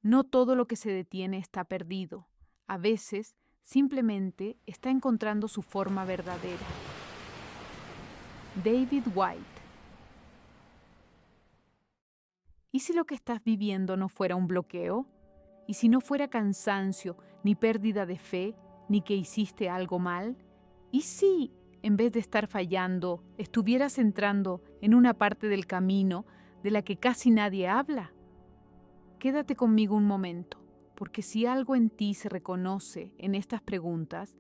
No todo lo que se detiene está perdido. A veces, simplemente está encontrando su forma verdadera. David White. ¿Y si lo que estás viviendo no fuera un bloqueo? ¿Y si no fuera cansancio, ni pérdida de fe, ni que hiciste algo mal? ¿Y si, en vez de estar fallando, estuvieras entrando en una parte del camino de la que casi nadie habla? Quédate conmigo un momento, porque si algo en ti se reconoce en estas preguntas,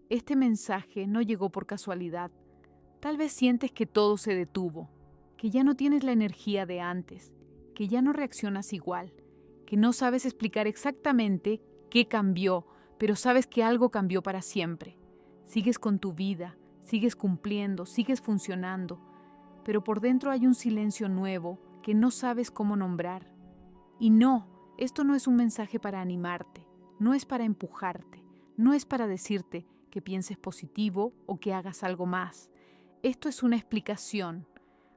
este mensaje no llegó por casualidad. Tal vez sientes que todo se detuvo, que ya no tienes la energía de antes, que ya no reaccionas igual, que no sabes explicar exactamente qué cambió, pero sabes que algo cambió para siempre. Sigues con tu vida, sigues cumpliendo, sigues funcionando, pero por dentro hay un silencio nuevo que no sabes cómo nombrar. Y no, esto no es un mensaje para animarte, no es para empujarte, no es para decirte que pienses positivo o que hagas algo más. Esto es una explicación,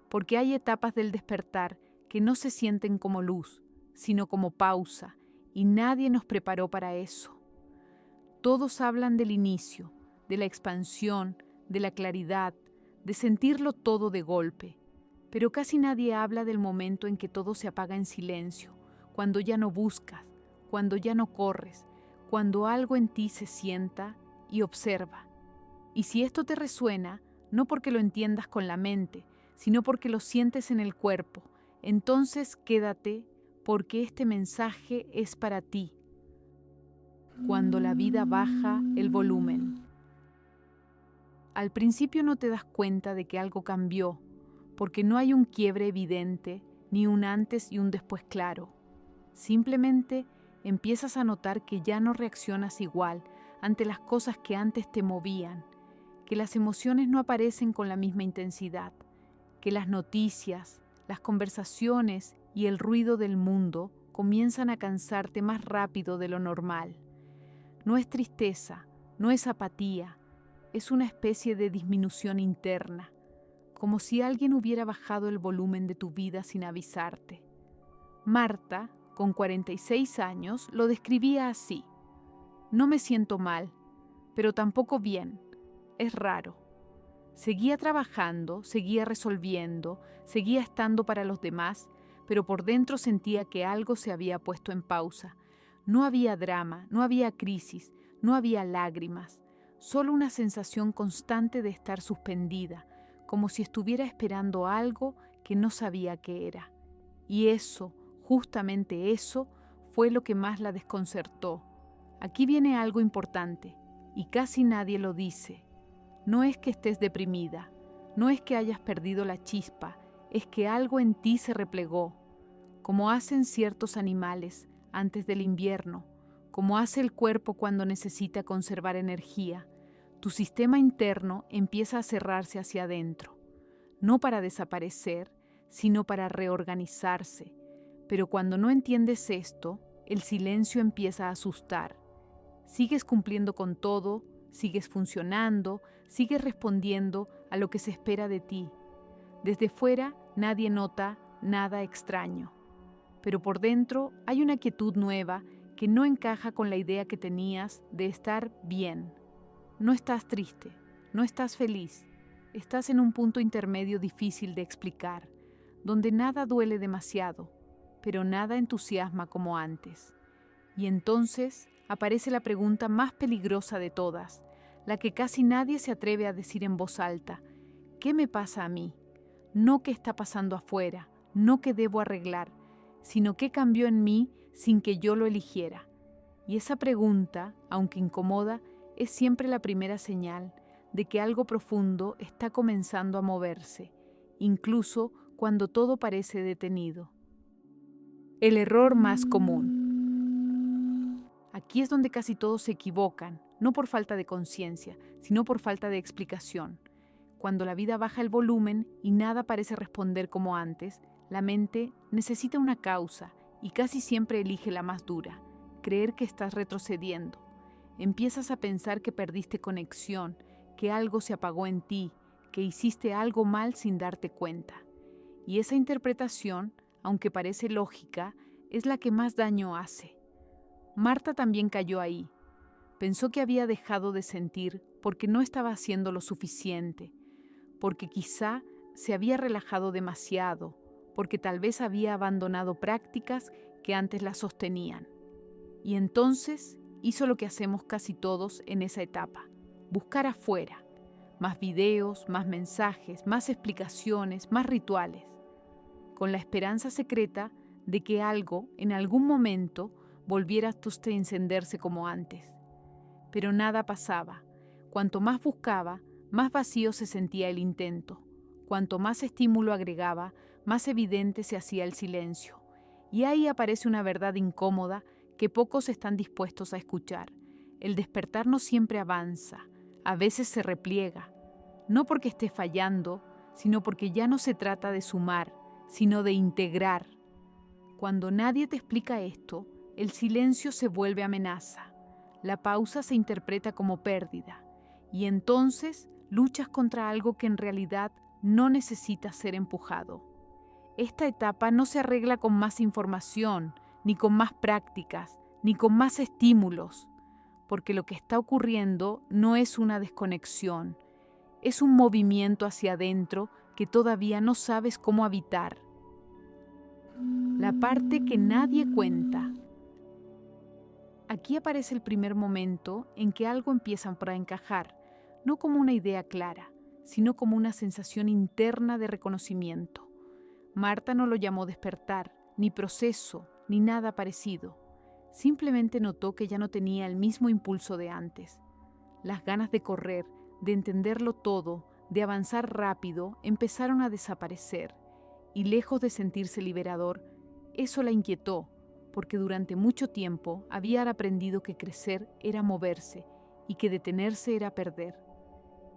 porque hay etapas del despertar que no se sienten como luz, sino como pausa, y nadie nos preparó para eso. Todos hablan del inicio, de la expansión, de la claridad, de sentirlo todo de golpe, pero casi nadie habla del momento en que todo se apaga en silencio, cuando ya no buscas, cuando ya no corres, cuando algo en ti se sienta y observa. Y si esto te resuena, no porque lo entiendas con la mente, sino porque lo sientes en el cuerpo, entonces quédate, porque este mensaje es para ti. Cuando la vida baja el volumen. Al principio no te das cuenta de que algo cambió, porque no hay un quiebre evidente, ni un antes y un después claro. Simplemente empiezas a notar que ya no reaccionas igual ante las cosas que antes te movían, que las emociones no aparecen con la misma intensidad, que las noticias, las conversaciones y el ruido del mundo comienzan a cansarte más rápido de lo normal. No es tristeza, no es apatía, es una especie de disminución interna, como si alguien hubiera bajado el volumen de tu vida sin avisarte. Marta, con 46 años, lo describía así: no me siento mal, pero tampoco bien, es raro. Seguía trabajando, seguía resolviendo, seguía estando para los demás, pero por dentro sentía que algo se había puesto en pausa. No había drama, no había crisis, no había lágrimas, solo una sensación constante de estar suspendida, como si estuviera esperando algo que no sabía qué era. Y eso, justamente eso, fue lo que más la desconcertó. Aquí viene algo importante, y casi nadie lo dice. No es que estés deprimida, no es que hayas perdido la chispa, es que algo en ti se replegó, como hacen ciertos animales antes del invierno, como hace el cuerpo cuando necesita conservar energía. Tu sistema interno empieza a cerrarse hacia adentro, no para desaparecer, sino para reorganizarse. Pero cuando no entiendes esto, el silencio empieza a asustar. Sigues cumpliendo con todo, sigues funcionando, sigues respondiendo a lo que se espera de ti. Desde fuera nadie nota nada extraño, pero por dentro hay una quietud nueva que no encaja con la idea que tenías de estar bien. No estás triste, no estás feliz, estás en un punto intermedio difícil de explicar, donde nada duele demasiado, pero nada entusiasma como antes. Y entonces aparece la pregunta más peligrosa de todas, la que casi nadie se atreve a decir en voz alta: ¿qué me pasa a mí? No qué está pasando afuera, no qué debo arreglar, sino qué cambió en mí sin que yo lo eligiera. Y esa pregunta, aunque incomoda, es siempre la primera señal de que algo profundo está comenzando a moverse, incluso cuando todo parece detenido. El error más común. Aquí es donde casi todos se equivocan, no por falta de conciencia, sino por falta de explicación. Cuando la vida baja el volumen y nada parece responder como antes, la mente necesita una causa y casi siempre elige la más dura: creer que estás retrocediendo. Empiezas a pensar que perdiste conexión, que algo se apagó en ti, que hiciste algo mal sin darte cuenta. Y esa interpretación, aunque parece lógica, es la que más daño hace. Marta también cayó ahí. Pensó que había dejado de sentir porque no estaba haciendo lo suficiente, porque quizá se había relajado demasiado, porque tal vez había abandonado prácticas que antes la sostenían. Y entonces hizo lo que hacemos casi todos en esa etapa: buscar afuera, más videos, más mensajes, más explicaciones, más rituales, con la esperanza secreta de que algo, en algún momento, volviera a encenderse como antes. Pero nada pasaba. Cuanto más buscaba, más vacío se sentía el intento. Cuanto más estímulo agregaba, más evidente se hacía el silencio. Y ahí aparece una verdad incómoda que pocos están dispuestos a escuchar. El despertar no siempre avanza, a veces se repliega, no porque esté fallando, sino porque ya no se trata de sumar, sino de integrar. Cuando nadie te explica esto, el silencio se vuelve amenaza. La pausa se interpreta como pérdida, y entonces luchas contra algo que en realidad no necesita ser empujado. Esta etapa no se arregla con más información, ni con más prácticas, ni con más estímulos, porque lo que está ocurriendo no es una desconexión, es un movimiento hacia adentro que todavía no sabes cómo habitar. La parte que nadie cuenta. Aquí aparece el primer momento en que algo empieza a encajar, no como una idea clara, sino como una sensación interna de reconocimiento. Marta no lo llamó despertar, ni proceso, ni nada parecido. Simplemente notó que ya no tenía el mismo impulso de antes. Las ganas de correr, de entenderlo todo, de avanzar rápido, empezaron a desaparecer, y lejos de sentirse liberador, eso la inquietó, porque durante mucho tiempo había aprendido que crecer era moverse y que detenerse era perder.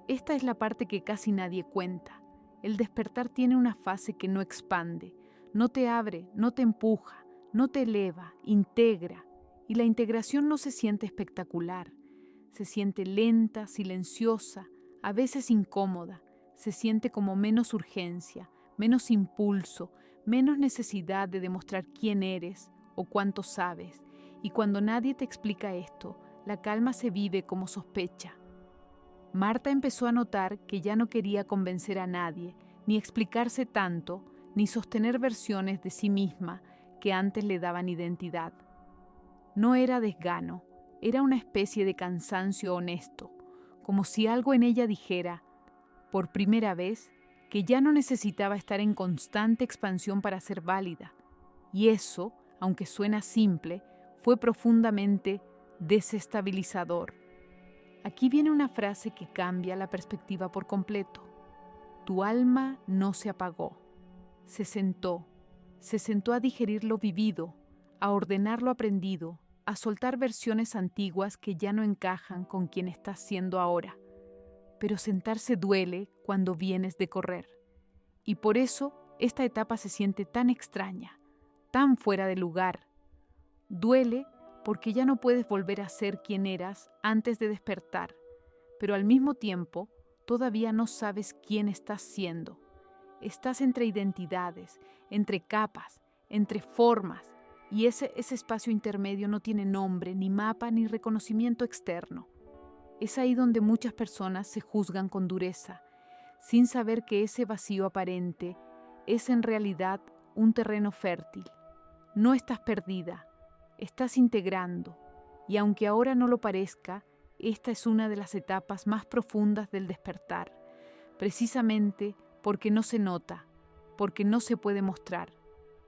Esta es la parte que casi nadie cuenta. El despertar tiene una fase que no expande, no te abre, no te empuja, no te eleva, integra, y la integración no se siente espectacular. Se siente lenta, silenciosa, a veces incómoda, se siente como menos urgencia, menos impulso, menos necesidad de demostrar quién eres o cuánto sabes, y cuando nadie te explica esto, la calma se vive como sospecha. Marta empezó a notar que ya no quería convencer a nadie, ni explicarse tanto, ni sostener versiones de sí misma que antes le daban identidad. No era desgano, era una especie de cansancio honesto, como si algo en ella dijera, por primera vez, que ya no necesitaba estar en constante expansión para ser válida. Y eso, aunque suena simple, fue profundamente desestabilizador. Aquí viene una frase que cambia la perspectiva por completo. Tu alma no se apagó. Se sentó a digerir lo vivido, a ordenar lo aprendido, a soltar versiones antiguas que ya no encajan con quien estás siendo ahora. Pero sentarse duele cuando vienes de correr. Y por eso esta etapa se siente tan extraña, tan fuera de lugar. Duele porque ya no puedes volver a ser quien eras antes de despertar, pero al mismo tiempo todavía no sabes quién estás siendo. Estás entre identidades, entre capas, entre formas, y ese espacio intermedio no tiene nombre, ni mapa, ni reconocimiento externo. Es ahí donde muchas personas se juzgan con dureza, sin saber que ese vacío aparente es en realidad un terreno fértil. No estás perdida, estás integrando, y aunque ahora no lo parezca, esta es una de las etapas más profundas del despertar, precisamente porque no se nota, porque no se puede mostrar,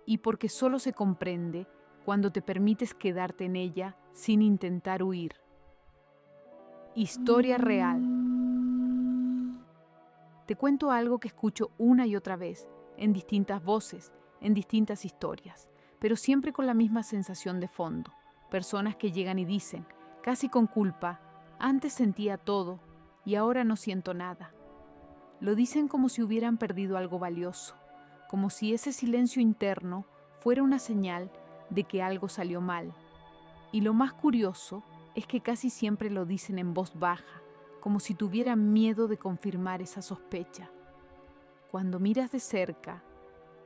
y porque solo se comprende cuando te permites quedarte en ella sin intentar huir. Historia real. Te cuento algo que escucho una y otra vez, en distintas voces, en distintas historias, pero siempre con la misma sensación de fondo. Personas que llegan y dicen, casi con culpa, antes sentía todo y ahora no siento nada. Lo dicen como si hubieran perdido algo valioso, como si ese silencio interno fuera una señal de que algo salió mal. Y lo más curioso es que casi siempre lo dicen en voz baja, como si tuvieran miedo de confirmar esa sospecha. Cuando miras de cerca,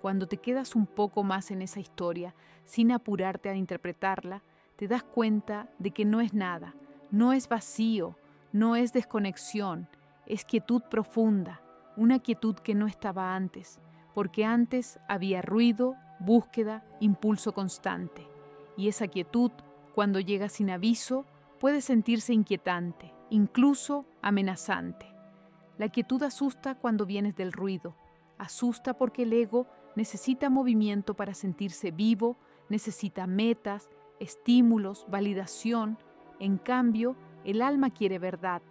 cuando te quedas un poco más en esa historia, sin apurarte a interpretarla, te das cuenta de que no es nada, no es vacío, no es desconexión, es quietud profunda, una quietud que no estaba antes, porque antes había ruido, búsqueda, impulso constante. Y esa quietud, cuando llega sin aviso, puede sentirse inquietante, incluso amenazante. La quietud asusta cuando vienes del ruido, asusta porque el ego necesita movimiento para sentirse vivo, necesita metas, estímulos, validación. En cambio, el alma quiere verdad,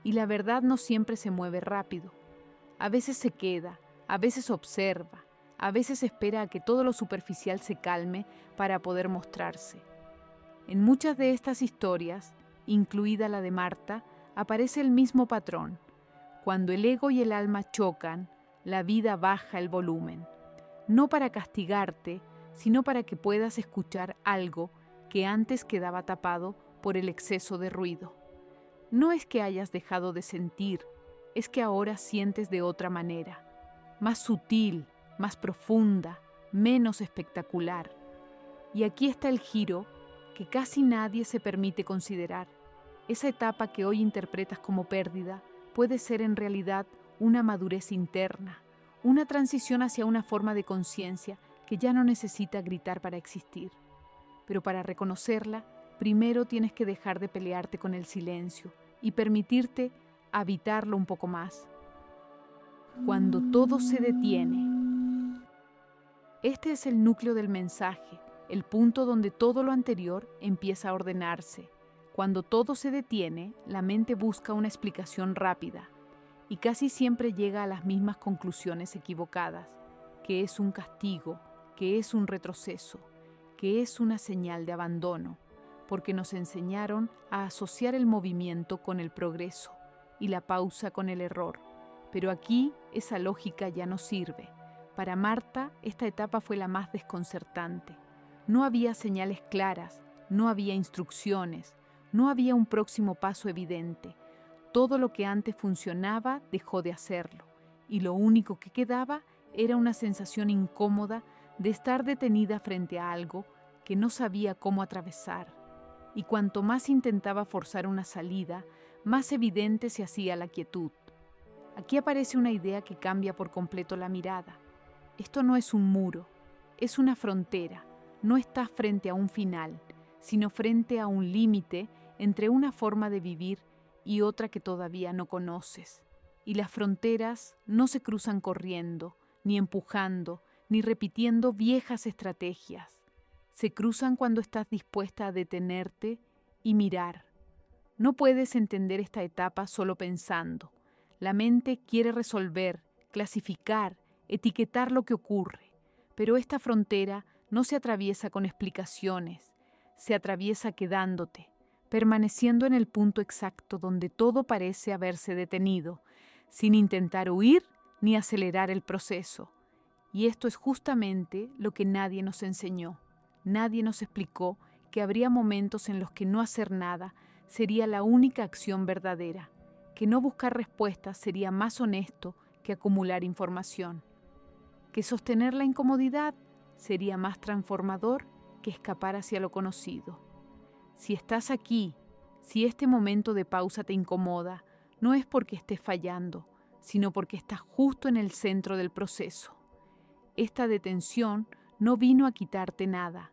y la verdad no siempre se mueve rápido. A veces se queda, a veces observa, a veces espera a que todo lo superficial se calme para poder mostrarse. En muchas de estas historias, incluida la de Marta, aparece el mismo patrón. Cuando el ego y el alma chocan, la vida baja el volumen. No para castigarte, sino para que puedas escuchar algo que antes quedaba tapado por el exceso de ruido. No es que hayas dejado de sentir, es que ahora sientes de otra manera, más sutil, más profunda, menos espectacular. Y aquí está el giro que casi nadie se permite considerar. Esa etapa que hoy interpretas como pérdida puede ser en realidad una madurez interna, una transición hacia una forma de conciencia que ya no necesita gritar para existir. Pero para reconocerla, primero tienes que dejar de pelearte con el silencio y permitirte habitarlo un poco más. Cuando todo se detiene. Este es el núcleo del mensaje, el punto donde todo lo anterior empieza a ordenarse. Cuando todo se detiene, la mente busca una explicación rápida y casi siempre llega a las mismas conclusiones equivocadas, que es un castigo, que es un retroceso, que es una señal de abandono, porque nos enseñaron a asociar el movimiento con el progreso y la pausa con el error. Pero aquí esa lógica ya no sirve. Para Marta, esta etapa fue la más desconcertante. No había señales claras, no había instrucciones, no había un próximo paso evidente. Todo lo que antes funcionaba dejó de hacerlo, y lo único que quedaba era una sensación incómoda de estar detenida frente a algo que no sabía cómo atravesar. Y cuanto más intentaba forzar una salida, más evidente se hacía la quietud. Aquí aparece una idea que cambia por completo la mirada. Esto no es un muro, es una frontera. No estás frente a un final, sino frente a un límite entre una forma de vivir y otra que todavía no conoces. Y las fronteras no se cruzan corriendo, ni empujando, ni repitiendo viejas estrategias. Se cruzan cuando estás dispuesta a detenerte y mirar. No puedes entender esta etapa solo pensando. La mente quiere resolver, clasificar, etiquetar lo que ocurre, pero esta frontera no se atraviesa con explicaciones, se atraviesa quedándote, permaneciendo en el punto exacto donde todo parece haberse detenido, sin intentar huir ni acelerar el proceso. Y esto es justamente lo que nadie nos enseñó. Nadie nos explicó que habría momentos en los que no hacer nada sería la única acción verdadera, que no buscar respuestas sería más honesto que acumular información, que sostener la incomodidad sería más transformador que escapar hacia lo conocido. Si estás aquí, si este momento de pausa te incomoda, no es porque estés fallando, sino porque estás justo en el centro del proceso. Esta detención no vino a quitarte nada,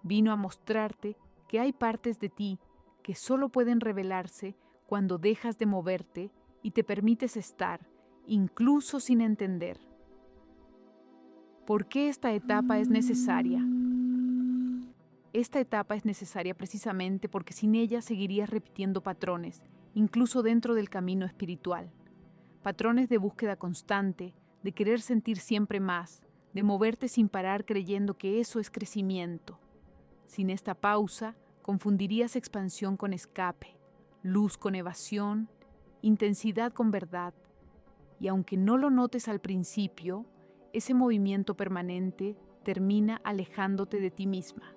vino a mostrarte que hay partes de ti que solo pueden revelarse cuando dejas de moverte y te permites estar, incluso sin entender. ¿Por qué esta etapa es necesaria? Esta etapa es necesaria precisamente porque sin ella seguirías repitiendo patrones, incluso dentro del camino espiritual. Patrones de búsqueda constante, de querer sentir siempre más, de moverte sin parar creyendo que eso es crecimiento. Sin esta pausa, confundirías expansión con escape, luz con evasión, intensidad con verdad. Y aunque no lo notes al principio, ese movimiento permanente termina alejándote de ti misma.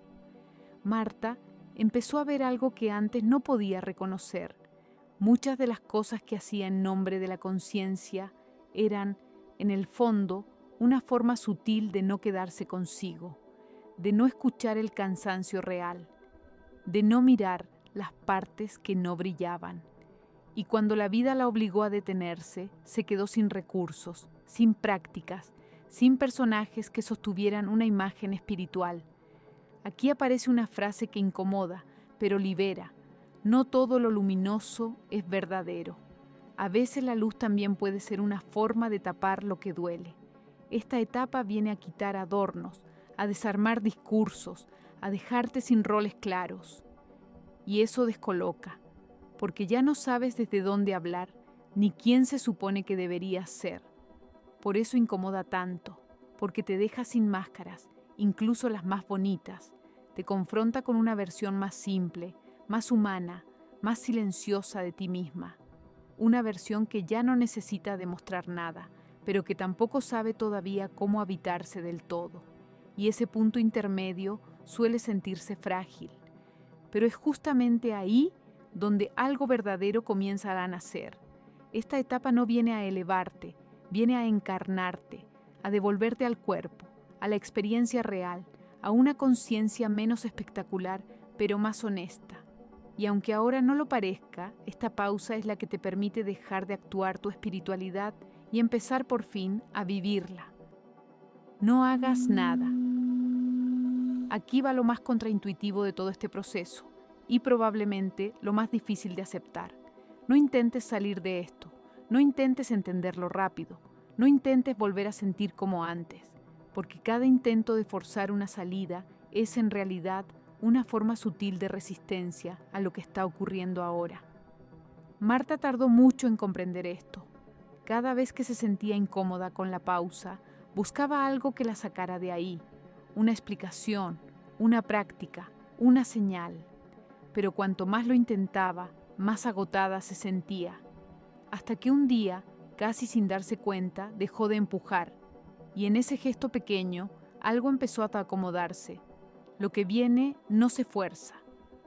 Marta empezó a ver algo que antes no podía reconocer. Muchas de las cosas que hacía en nombre de la conciencia eran, en el fondo, una forma sutil de no quedarse consigo, de no escuchar el cansancio real. de no mirar las partes que no brillaban. Y cuando la vida la obligó a detenerse, se quedó sin recursos, sin prácticas, sin personajes que sostuvieran una imagen espiritual. Aquí aparece una frase que incomoda, pero libera. No todo lo luminoso es verdadero. A veces la luz también puede ser una forma de tapar lo que duele. Esta etapa viene a quitar adornos, a desarmar discursos, a dejarte sin roles claros. Y eso descoloca, porque ya no sabes desde dónde hablar, ni quién se supone que deberías ser. Por eso incomoda tanto, porque te deja sin máscaras, incluso las más bonitas. Te confronta con una versión más simple, más humana, más silenciosa de ti misma. Una versión que ya no necesita demostrar nada, pero que tampoco sabe todavía cómo habitarse del todo. Y ese punto intermedio suele sentirse frágil. Pero es justamente ahí donde algo verdadero comienza a nacer. Esta etapa no viene a elevarte, viene a encarnarte, a devolverte al cuerpo, a la experiencia real, a una conciencia menos espectacular, pero más honesta. Y aunque ahora no lo parezca, esta pausa es la que te permite dejar de actuar tu espiritualidad y empezar por fin a vivirla. No hagas nada. Aquí va lo más contraintuitivo de todo este proceso y probablemente lo más difícil de aceptar. No intentes salir de esto, no intentes entenderlo rápido, no intentes volver a sentir como antes, porque cada intento de forzar una salida es en realidad una forma sutil de resistencia a lo que está ocurriendo ahora. Marta tardó mucho en comprender esto. Cada vez que se sentía incómoda con la pausa, buscaba algo que la sacara de ahí, una explicación, una práctica, una señal. Pero cuanto más lo intentaba, más agotada se sentía. Hasta que un día, casi sin darse cuenta, dejó de empujar, y en ese gesto pequeño, algo empezó a acomodarse. Lo que viene no se fuerza,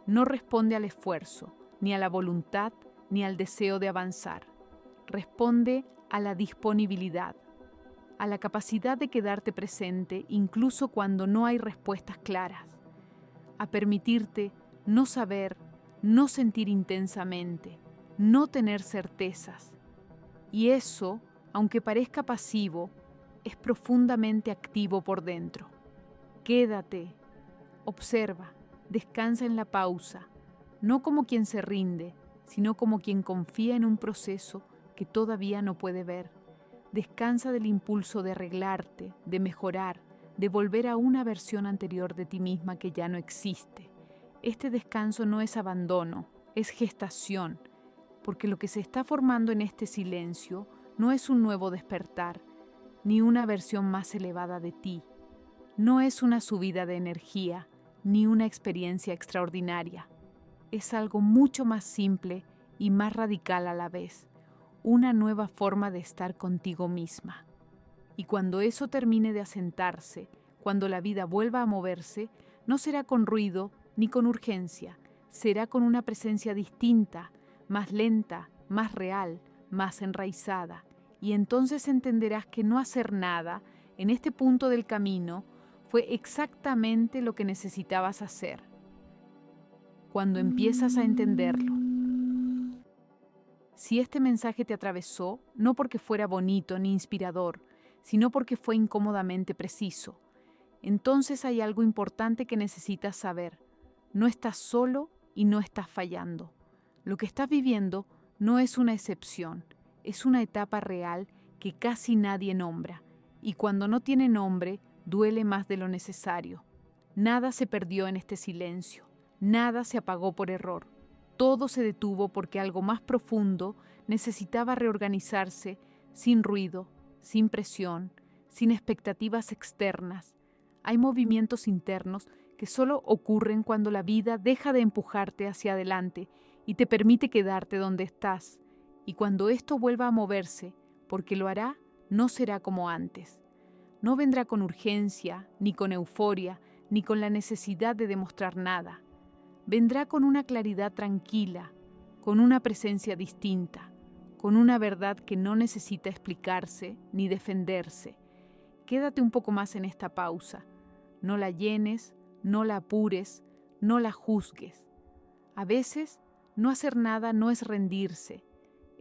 no responde al esfuerzo, ni a la voluntad, ni al deseo de avanzar. Responde a la disponibilidad, a la capacidad de quedarte presente incluso cuando no hay respuestas claras, a permitirte no saber, no sentir intensamente, no tener certezas. Y eso, aunque parezca pasivo, es profundamente activo por dentro. Quédate, observa, descansa en la pausa, no como quien se rinde, sino como quien confía en un proceso que todavía no puede ver. Descansa del impulso de arreglarte, de mejorar, de volver a una versión anterior de ti misma que ya no existe. Este descanso no es abandono, es gestación, porque lo que se está formando en este silencio no es un nuevo despertar, ni una versión más elevada de ti. No es una subida de energía, ni una experiencia extraordinaria. Es algo mucho más simple y más radical a la vez, una nueva forma de estar contigo misma. Y cuando eso termine de asentarse, cuando la vida vuelva a moverse, no será con ruido ni con urgencia, será con una presencia distinta, más lenta, más real, más enraizada. Y entonces entenderás que no hacer nada en este punto del camino fue exactamente lo que necesitabas hacer. Cuando empiezas a entenderlo. Si este mensaje te atravesó, no porque fuera bonito ni inspirador, sino porque fue incómodamente preciso, entonces hay algo importante que necesitas saber. No estás solo y no estás fallando. Lo que estás viviendo no es una excepción, es una etapa real que casi nadie nombra, y cuando no tiene nombre, duele más de lo necesario. Nada se perdió en este silencio, nada se apagó por error. Todo se detuvo porque algo más profundo necesitaba reorganizarse sin ruido, sin presión, sin expectativas externas. Hay movimientos internos que solo ocurren cuando la vida deja de empujarte hacia adelante y te permite quedarte donde estás. Y cuando esto vuelva a moverse, porque lo hará, no será como antes. No vendrá con urgencia, ni con euforia, ni con la necesidad de demostrar nada. Vendrá con una claridad tranquila, con una presencia distinta, con una verdad que no necesita explicarse ni defenderse. Quédate un poco más en esta pausa. No la llenes, no la apures, no la juzgues. A veces, no hacer nada no es rendirse.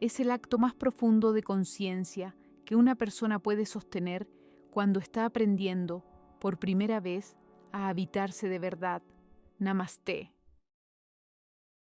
Es el acto más profundo de conciencia que una persona puede sostener cuando está aprendiendo, por primera vez, a habitarse de verdad. Namaste.